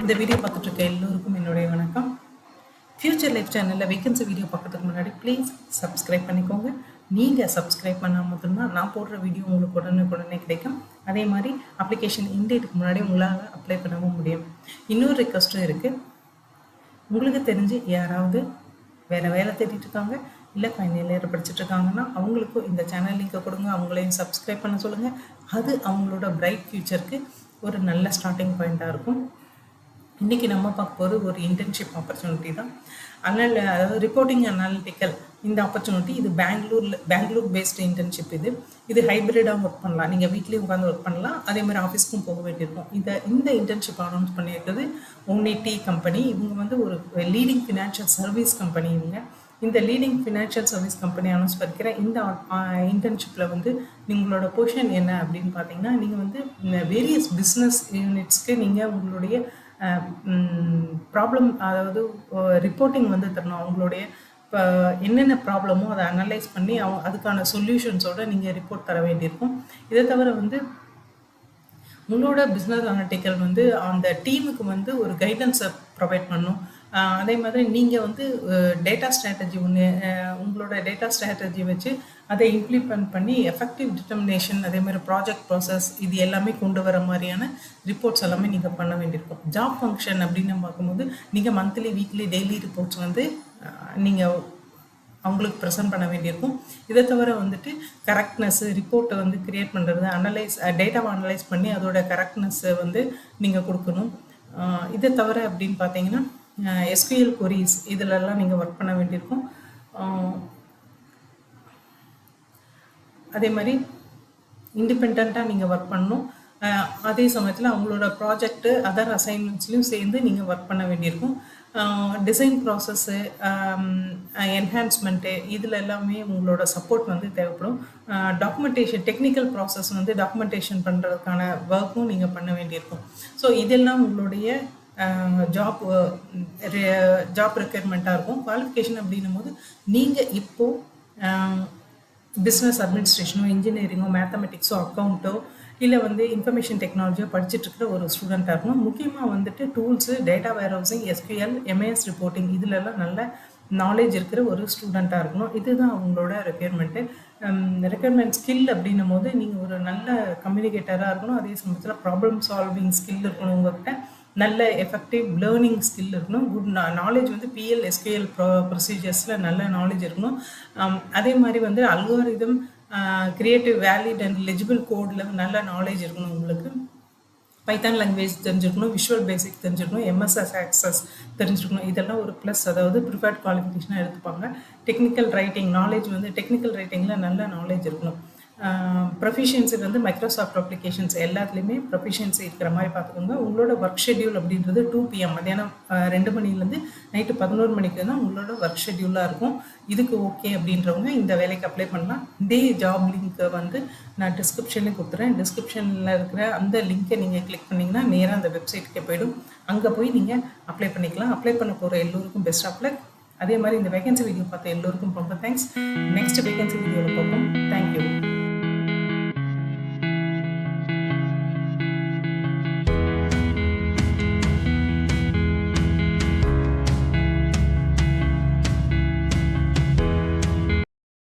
இந்த வீடியோ பார்த்துட்டு இருக்க எல்லோருக்கும் என்னுடைய வணக்கம். ஃபியூச்சர் லைஃப் சேனலில் வேகன்சி வீடியோ பார்க்கறதுக்கு முன்னாடி ப்ளீஸ் சப்ஸ்கிரைப் பண்ணிக்கோங்க. நீங்கள் சப்ஸ்கிரைப் பண்ணால் மட்டும்தான் நான் போடுற வீடியோ உங்களுக்கு உடனே கிடைக்கும். அதே மாதிரி அப்ளிகேஷன் டேட்டுக்கு முன்னாடி உங்களால் அப்ளை பண்ணவும் முடியும். இன்னொரு ரெக்வஸ்ட்டும் இருக்குது. உங்களுக்கு தெரிஞ்சு யாராவது வேறு வேலை தேடிட்டு இருக்காங்க, இல்லை ஃபைனல் இயர் படிச்சுட்டு இருக்காங்கன்னா அவங்களுக்கும் இந்த சேனல் லிங்கை கொடுங்க, அவங்களையும் சப்ஸ்கிரைப் பண்ண சொல்லுங்கள். அது அவங்களோட பிரைட் ஃப்யூச்சருக்கு ஒரு நல்ல ஸ்டார்டிங் பாயிண்ட்டாக இருக்கும். இன்றைக்கி நம்ம பார்க்க போகிறது ஒரு இன்டர்ன்ஷிப் ஆப்பர்ச்சுனிட்டி தான். அதாவது ரிப்போர்ட்டிங் அனாலிட்டிக்கல் இந்த ஆப்பர்ச்சுனிட்டி இது பெங்களூர் பேஸ்டு இன்டர்ன்ஷிப். இது ஹைப்ரிடாக ஒர்க் பண்ணலாம். நீங்கள் வீட்லேயும் உட்காந்து ஒர்க் பண்ணலாம், அதே மாதிரி ஆஃபீஸ்க்கும் போக வேண்டியிருக்கும். இந்த இன்டர்ன்ஷிப் அனௌன்ஸ் பண்ணியிருக்கிறது ஒன்னிடி கம்பெனி. இவங்க ஒரு லீடிங் ஃபினான்ஷியல் சர்வீஸ் கம்பெனி. இந்த leading financial service company announce பண்ணிக்கிற இந்த இன்டர்ன்ஷிப்பில் உங்களோட பொசிஷன் என்ன அப்படின்னு பார்த்தீங்கன்னா, நீங்கள் வேரியஸ் பிஸ்னஸ் யூனிட்ஸ்க்கு நீங்கள் உங்களுடைய ப்ராப்ளம், அதாவது ரிப்போர்ட்டிங் தரணும். அவங்களுடைய இப்போ என்னென்ன ப்ராப்ளமோ அதை அனலைஸ் பண்ணி அதுக்கான சொல்யூஷன்ஸோடு நீங்கள் ரிப்போர்ட் தர வேண்டியிருக்கும். இதை தவிர உங்களோட பிஸ்னஸ் அனாலிட்டிக்கல் அந்த டீமுக்கு ஒரு கைடன்ஸை ப்ரொவைட் பண்ணணும். அதே மாதிரி நீங்கள் டேட்டா ஸ்ட்ராட்டஜி உங்களோட டேட்டா ஸ்ட்ராட்டஜி வச்சு அதை இம்ப்ளிமெண்ட் பண்ணி எஃபெக்டிவ் டிட்டர்மினேஷன், அதே மாதிரி ப்ராஜெக்ட் ப்ராசஸ் இது எல்லாமே கொண்டு வர மாதிரியான ரிப்போர்ட்ஸ் எல்லாமே நீங்கள் பண்ண வேண்டியிருக்கும். ஜாப் ஃபங்க்ஷன் அப்படின்னு பார்க்கும்போது நீங்கள் மந்த்லி, வீக்லி, டெய்லி ரிப்போர்ட்ஸ் நீங்கள் அவங்களுக்கு ப்ரெசென்ட் பண்ண வேண்டியிருக்கும். இதை தவிர கரெக்ட்னஸ்ஸு, ரிப்போர்ட்டை க்ரியேட் பண்ணுறது, டேட்டாவை அனலைஸ் பண்ணி அதோட கரெக்ட்னஸ்ஸை நீங்கள் கொடுக்கணும். இதை தவிர அப்படின்னு பார்த்தீங்கன்னா எஸ்கியூஎல் கொரீஸ் இதிலெல்லாம் நீங்கள் ஒர்க் பண்ண வேண்டியிருக்கும். அதே மாதிரி இண்டிபெண்ட்டாக நீங்கள் ஒர்க் பண்ணணும். அதே சமயத்தில் அவங்களோட ப்ராஜெக்ட்டு, அதர் அசைன்மெண்ட்ஸ்லையும் சேர்ந்து நீங்கள் ஒர்க் பண்ண வேண்டியிருக்கும். டிசைன் ப்ராசஸ்ஸு, என்ஹான்ஸ்மெண்ட்டு இதில் எல்லாமே உங்களோட சப்போர்ட் தேவைப்படும். டாக்குமெண்டேஷன், டெக்னிக்கல் ப்ராசஸ் டாக்குமெண்டேஷன் பண்ணுறதுக்கான ஒர்க்கும் நீங்கள் பண்ண வேண்டியிருக்கும். ஸோ இதெல்லாம் உங்களுடைய ஜாப் ரெக்யர்மெண்ட்டாக இருக்கும். குவாலிஃபிகேஷன் அப்படின்னும் போது நீங்கள் இப்போது பிஸ்னஸ் அட்மினிஸ்ட்ரேஷனோ, இன்ஜினியரிங்கோ, மேத்தமெட்டிக்ஸோ, அக்கௌண்ட்டோ இல்லை இன்ஃபர்மேஷன் டெக்னாலஜியோ படிச்சுட்ருக்கிற ஒரு ஸ்டூடெண்ட்டாக இருக்கணும். முக்கியமாக tools, data warehousing, SQL, MAS reporting இதிலெல்லாம் நல்ல நாலேஜ் இருக்கிற ஒரு ஸ்டூடெண்ட்டாக இருக்கணும். இதுதான் அவங்களோட ரெக்யர்மெண்ட்டு. ரெக்யர்மெண்ட் ஸ்கில் அப்படின்னும் போது நீங்கள் ஒரு நல்ல கம்யூனிகேட்டராக இருக்கணும். அதே சமயத்தில் ப்ராப்ளம் சால்விங் ஸ்கில் இருக்கணும். உங்கள்கிட்ட நல்ல எஃபெக்டிவ் லேர்னிங் ஸ்கில் இருக்கணும். குட் நாலேஜ் பிஎல், எஸ்கியூஎல் ப்ரொசீஜர்ஸில் நல்ல நாலேஜ் இருக்கணும். அதே மாதிரி algorithm, creative, valid and legible கோடில் நல்ல நாலேஜ் இருக்கணும். உங்களுக்கு பைத்தான் லாங்குவேஜ் தெரிஞ்சிருக்கணும், விஷுவல் பேசிக் தெரிஞ்சிருக்கணும், எம்எஸ்எஸ் ஆக்சஸ் தெரிஞ்சிருக்கணும். இதெல்லாம் ஒரு ப்ளஸ், அதாவது ப்ரிஃபர்ட் குவாலிஃபிகேஷனாக எடுத்துப்பாங்க. டெக்னிக்கல் ரைட்டிங் நாலேஜ் டெக்னிக்கல் ரைட்டிங்கில் நல்ல நாலேஜ் இருக்கணும். ப்ரொஃபிஷியன்சி மைக்ரோசாஃப்ட் அப்ளிகேஷன்ஸ் எல்லாத்துலேயுமே ப்ரொஃபிஷியன்சி இருக்கிற மாதிரி பார்த்துக்கோங்க. உங்களோட ஒர்க் ஷெட்யூல் அப்படின்றது 2 PM மத்தியானம் 2 மணிலேருந்து நைட்டு 11 மணிக்கு தான் உங்களோட ஒர்க் ஷெட்யூலாக இருக்கும். இதுக்கு ஓகே அப்படின்றவங்க இந்த வேலைக்கு அப்ளை பண்ணலாம். இதே ஜாப் லிங்க்கை நான் டிஸ்கிரிப்ஷன்லேயும் கொடுத்துறேன். டிஸ்கிரிப்ஷனில் இருக்கிற அந்த லிங்க்கை நீங்கள் கிளிக் பண்ணிங்கன்னா நேராக அந்த வெப்சைட்டுக்கே போய்டும். அங்கே போய் நீங்கள் அப்ளை பண்ணிக்கலாம். அப்ளை பண்ண போகிற எல்லோருக்கும் பெஸ்ட் ஆஃப் லக். அதே மாதிரி இந்த வேகன்சி வீடியோ பார்த்த எல்லோருக்கும் ரொம்ப தேங்க்ஸ். நெக்ஸ்ட் வேகன்சி வீடியோவில் பார்ப்போம்.